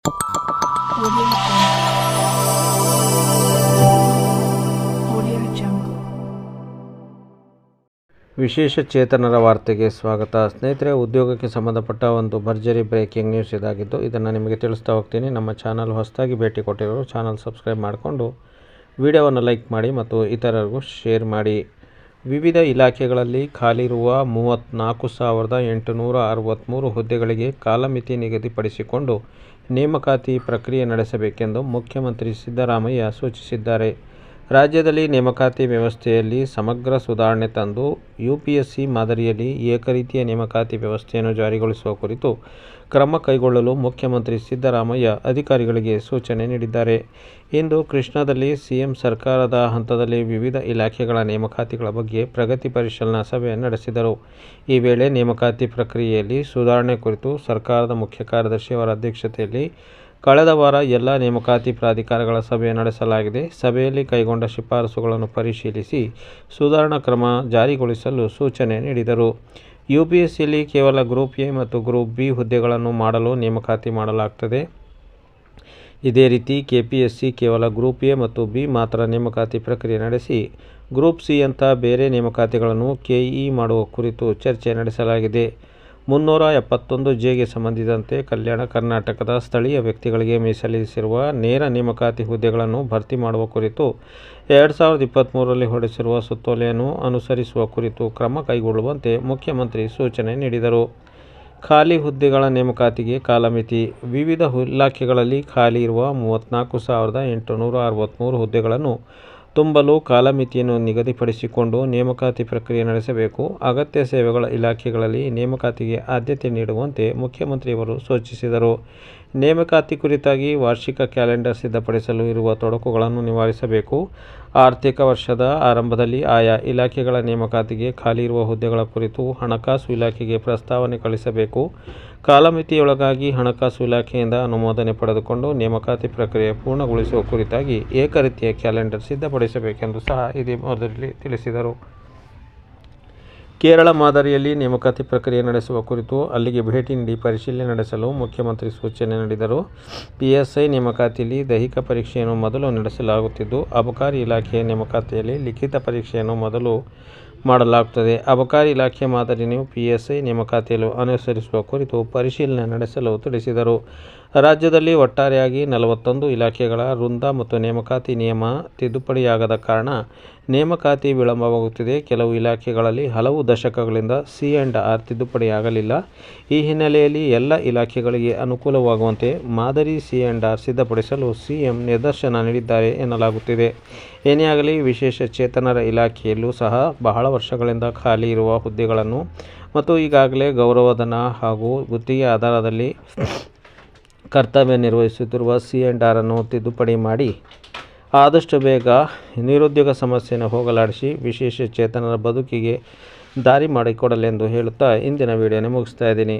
Audio Jungle. ವಿಶೇಷ ಚೇತನರ ವಾರ್ತೆಗೆ ಸ್ವಾಗತ. ಸ್ನೇಹಿತರೆ, ಉದ್ಯೋಗಕ್ಕೆ ಸಂಬಂಧಪಟ್ಟ ಒಂದು ಭರ್ಜರಿ ಬ್ರೇಕಿಂಗ್ ನ್ಯೂಸ್ ಇದಾಗಿದ್ದು ಇದನ್ನು ನಿಮಗೆ ತಿಳಿಸ್ತಾ ಹೋಗ್ತೀನಿ. ನಮ್ಮ ಚಾನಲ್ ಹೊಸದಾಗಿ ಭೇಟಿ ಕೊಟ್ಟಿರೋರು ಚಾನಲ್ ಸಬ್ಸ್ಕ್ರೈಬ್ ಮಾಡಿಕೊಂಡು ವಿಡಿಯೋವನ್ನು ಲೈಕ್ ಮಾಡಿ ಮತ್ತು ಇತರರಿಗೂ ಶೇರ್ ಮಾಡಿ. ವಿವಿಧ ಇಲಾಖೆಗಳಲ್ಲಿ ಖಾಲಿರುವ 34,863 ಹುದ್ದೆಗಳಿಗೆ ಕಾಲಮಿತಿ ನಿಗದಿಪಡಿಸಿಕೊಂಡು ನೇಮಕಾತಿ ಪ್ರಕ್ರಿಯೆ ನಡೆಸಬೇಕೆಂದು ಮುಖ್ಯಮಂತ್ರಿ ಸಿದ್ದರಾಮಯ್ಯ ಸೂಚಿಸಿದ್ದಾರೆ. ರಾಜ್ಯದಲ್ಲಿ ನೇಮಕಾತಿ ವ್ಯವಸ್ಥೆಯಲ್ಲಿ ಸಮಗ್ರ ಸುಧಾರಣೆ ತಂದು ಯುಪಿಎಸ್ಸಿ ಮಾದರಿಯಲ್ಲಿ ಏಕರೀತಿಯ ನೇಮಕಾತಿ ವ್ಯವಸ್ಥೆಯನ್ನು ಜಾರಿಗೊಳಿಸುವ ಕುರಿತು ಕ್ರಮ ಕೈಗೊಳ್ಳಲು ಮುಖ್ಯಮಂತ್ರಿ ಸಿದ್ದರಾಮಯ್ಯ ಅಧಿಕಾರಿಗಳಿಗೆ ಸೂಚನೆ ನೀಡಿದ್ದಾರೆ. ಇಂದು ಕೃಷ್ಣಾದಲ್ಲಿ ಸಿಎಂ ಸರ್ಕಾರದ ಹಂತದಲ್ಲಿ ವಿವಿಧ ಇಲಾಖೆಗಳ ನೇಮಕಾತಿಗಳ ಬಗ್ಗೆ ಪ್ರಗತಿ ಪರಿಶೀಲನಾ ಸಭೆ ನಡೆಸಿದರು. ಈ ವೇಳೆ ನೇಮಕಾತಿ ಪ್ರಕ್ರಿಯೆಯಲ್ಲಿ ಸುಧಾರಣೆ ಕುರಿತು ಸರ್ಕಾರದ ಮುಖ್ಯ ಕಾರ್ಯದರ್ಶಿಯವರ ಅಧ್ಯಕ್ಷತೆಯಲ್ಲಿ ಕಳೆದ ವಾರ ಎಲ್ಲ ನೇಮಕಾತಿ ಪ್ರಾಧಿಕಾರಗಳ ಸಭೆ ನಡೆಸಲಾಗಿದೆ. ಸಭೆಯಲ್ಲಿ ಕೈಗೊಂಡ ಶಿಫಾರಸುಗಳನ್ನು ಪರಿಶೀಲಿಸಿ ಸುಧಾರಣಾ ಕ್ರಮ ಜಾರಿಗೊಳಿಸಲು ಸೂಚನೆ ನೀಡಿದರು. ಯುಪಿಎಸ್ಸಿಯಲ್ಲಿ ಕೇವಲ ಗ್ರೂಪ್ ಎ ಮತ್ತು ಗ್ರೂಪ್ ಬಿ ಹುದ್ದೆಗಳನ್ನು ಮಾಡಲು ನೇಮಕಾತಿ ಮಾಡಲಾಗುತ್ತದೆ. ಇದೇ ರೀತಿ ಕೆಪಿಎಸ್ಸಿ ಕೇವಲ ಗ್ರೂಪ್ ಎ ಮತ್ತು ಬಿ ಮಾತ್ರ ನೇಮಕಾತಿ ಪ್ರಕ್ರಿಯೆ ನಡೆಸಿ ಗ್ರೂಪ್ ಸಿ ಅಂತ ಬೇರೆ ನೇಮಕಾತಿಗಳನ್ನು ಕೆಇ ಮಾಡುವ ಕುರಿತು ಚರ್ಚೆ ನಡೆಸಲಾಗಿದೆ. 371 ಜೆಗೆ ಸಂಬಂಧಿಸಿದಂತೆ ಕಲ್ಯಾಣ ಕರ್ನಾಟಕದ ಸ್ಥಳೀಯ ವ್ಯಕ್ತಿಗಳಿಗೆ ಮೀಸಲಿರಿಸಿರುವ ನೇರ ನೇಮಕಾತಿ ಹುದ್ದೆಗಳನ್ನು ಭರ್ತಿ ಮಾಡುವ ಕುರಿತು 2023ರಲ್ಲಿ ಹೊರಡಿಸಿರುವ ಸುತ್ತೋಲೆಯನ್ನು ಅನುಸರಿಸುವ ಕುರಿತು ಕ್ರಮ ಕೈಗೊಳ್ಳುವಂತೆ ಮುಖ್ಯಮಂತ್ರಿ ಸೂಚನೆ ನೀಡಿದರು. ಖಾಲಿ ಹುದ್ದೆಗಳ ನೇಮಕಾತಿಗೆ ಕಾಲಮಿತಿ. ವಿವಿಧ ಇಲಾಖೆಗಳಲ್ಲಿ ಖಾಲಿ ಇರುವ 34,863 ಹುದ್ದೆಗಳನ್ನು ತುಂಬಲು ಕಾಲಮಿತಿಯನ್ನು ನಿಗದಿಪಡಿಸಿಕೊಂಡು ನೇಮಕಾತಿ ಪ್ರಕ್ರಿಯೆ ನಡೆಸಬೇಕು. ಅಗತ್ಯ ಸೇವೆಗಳ ಇಲಾಖೆಗಳಲ್ಲಿ ನೇಮಕಾತಿಗೆ ಆದ್ಯತೆ ನೀಡುವಂತೆ ಮುಖ್ಯಮಂತ್ರಿಯವರು ಸೂಚಿಸಿದರು. ನೇಮಕಾತಿ ಕುರಿತಾಗಿ ವಾರ್ಷಿಕ ಕ್ಯಾಲೆಂಡರ್ ಸಿದ್ಧಪಡಿಸಲು ಇರುವ ತೊಡಕುಗಳನ್ನು ನಿವಾರಿಸಬೇಕು. ಆರ್ಥಿಕ ವರ್ಷದ ಆರಂಭದಲ್ಲಿ ಆಯಾ ಇಲಾಖೆಗಳ ನೇಮಕಾತಿಗೆ ಖಾಲಿ ಇರುವ ಹುದ್ದೆಗಳ ಕುರಿತು ಹಣಕಾಸು ಇಲಾಖೆಗೆ ಪ್ರಸ್ತಾವನೆ ಕಳಿಸಬೇಕು. ಕಾಲಮಿತಿಯೊಳಗಾಗಿ ಹಣಕಾಸು ಇಲಾಖೆಯಿಂದ ಅನುಮೋದನೆ ಪಡೆದುಕೊಂಡು ನೇಮಕಾತಿ ಪ್ರಕ್ರಿಯೆ ಪೂರ್ಣಗೊಳಿಸುವ ಕುರಿತಾಗಿ ಏಕರೀತಿಯ ಕ್ಯಾಲೆಂಡರ್ ಸಿದ್ಧಪಡಿಸಬೇಕೆಂದು ಸಹ ಇದೇ ಮೊದಲಲ್ಲಿ ತಿಳಿಸಿದರು. ಕೇರಳ ಮಾದರಿಯಲ್ಲಿ ನೇಮಕಾತಿ ಪ್ರಕ್ರಿಯೆ ನಡೆಸುವ ಕುರಿತು ಅಲ್ಲಿಗೆ ಭೇಟಿ ನೀಡಿ ಪರಿಶೀಲನೆ ನಡೆಸಲು ಮುಖ್ಯಮಂತ್ರಿ ಸೂಚನೆ ನೀಡಿದರು. ಪಿಎಸ್ಐ ನೇಮಕಾತಿಯಲ್ಲಿ ದೈಹಿಕ ಪರೀಕ್ಷೆಯನ್ನು ಮೊದಲು ನಡೆಸಲಾಗುತ್ತಿದ್ದು, ಅಬಕಾರಿ ಇಲಾಖೆಯ ನೇಮಕಾತಿಯಲ್ಲಿ ಲಿಖಿತ ಪರೀಕ್ಷೆಯನ್ನು ಮೊದಲು ಮಾಡಲಾಗುತ್ತದೆ. ಅಬಕಾರಿ ಇಲಾಖೆ ಮಾದರಿಯನ್ನು ಪಿಎಸ್ಐ ನೇಮಕಾತಿಯಲ್ಲೂ ಅನುಸರಿಸುವ ಕುರಿತು ಪರಿಶೀಲನೆ ನಡೆಸಲು ತಿಳಿಸಿದರು. ರಾಜ್ಯದಲ್ಲಿ ಒಟ್ಟಾರೆಯಾಗಿ 41 ಇಲಾಖೆಗಳ ವೃಂದ ಮತ್ತು ನೇಮಕಾತಿ ನಿಯಮ ತಿದ್ದುಪಡಿಯಾಗದ ಕಾರಣ ನೇಮಕಾತಿ ವಿಳಂಬವಾಗುತ್ತಿದೆ. ಕೆಲವು ಇಲಾಖೆಗಳಲ್ಲಿ ಹಲವು ದಶಕಗಳಿಂದ C&R ತಿದ್ದುಪಡಿಯಾಗಲಿಲ್ಲ. ಈ ಹಿನ್ನೆಲೆಯಲ್ಲಿ ಎಲ್ಲ ಇಲಾಖೆಗಳಿಗೆ ಅನುಕೂಲವಾಗುವಂತೆ ಮಾದರಿ C&R ಸಿದ್ಧಪಡಿಸಲು ಸಿಎಂ ನಿರ್ದೇಶನ ನೀಡಿದ್ದಾರೆ ಎನ್ನಲಾಗುತ್ತಿದೆ. ಏನೇ ಆಗಲಿ, ವಿಶೇಷ ಚೇತನರ ಇಲಾಖೆಯಲ್ಲೂ ಸಹ ಬಹಳ ವರ್ಷಗಳಿಂದ ಖಾಲಿ ಇರುವ ಹುದ್ದೆಗಳನ್ನು ಮತ್ತು ಈಗಾಗಲೇ ಗೌರವಧನ ಹಾಗೂ ಗುತ್ತಿಗೆ ಆಧಾರದಲ್ಲಿ ಕರ್ತವ್ಯ ನಿರ್ವಹಿಸುತ್ತಿರುವ C&R ಅನ್ನು ತಿದ್ದುಪಡಿ ಮಾಡಿ ಆದಷ್ಟು ಬೇಗ ನಿರುದ್ಯೋಗ ಸಮಸ್ಯೆಯನ್ನು ಹೋಗಲಾಡಿಸಿ ವಿಶೇಷ ಚೇತನರ ಬದುಕಿಗೆ ದಾರಿ ಮಾಡಿಕೊಡಲೆಂದು ಹೇಳುತ್ತಾ ಇಂದಿನ ವಿಡಿಯೋನ ಮುಗಿಸ್ತಾ ಇದ್ದೀನಿ.